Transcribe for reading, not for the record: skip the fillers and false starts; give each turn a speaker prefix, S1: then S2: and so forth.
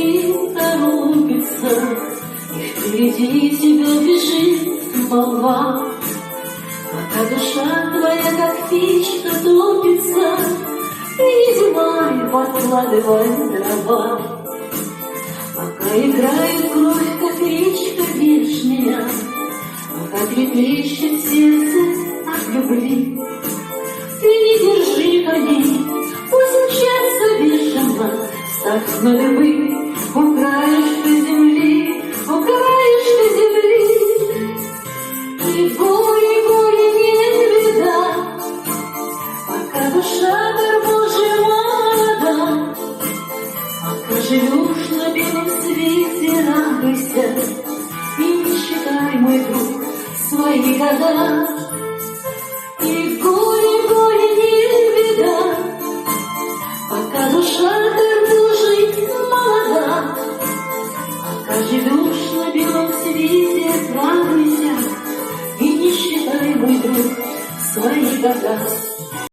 S1: не торопится, и впереди тебя бежит молва. Пока душа твоя, как птичка, топится, видимо, подкладывай дрова. Пока играет кровь, как речка вешняя, пока трепещет сердце от любви, ты не держи коней, пусть мчатся бешено, ставь на дыбы у краешка земли, у краешка земли. И горе, горе не беда, пока душа дар Божий молода. Пока живешь на белом свете, радуйся и не считай, мой друг, свои года. И горе, горе не беда, пока душа дар Божий молода. Пока живешь на белом свете, радуйся и не считай, мой друг, свои года.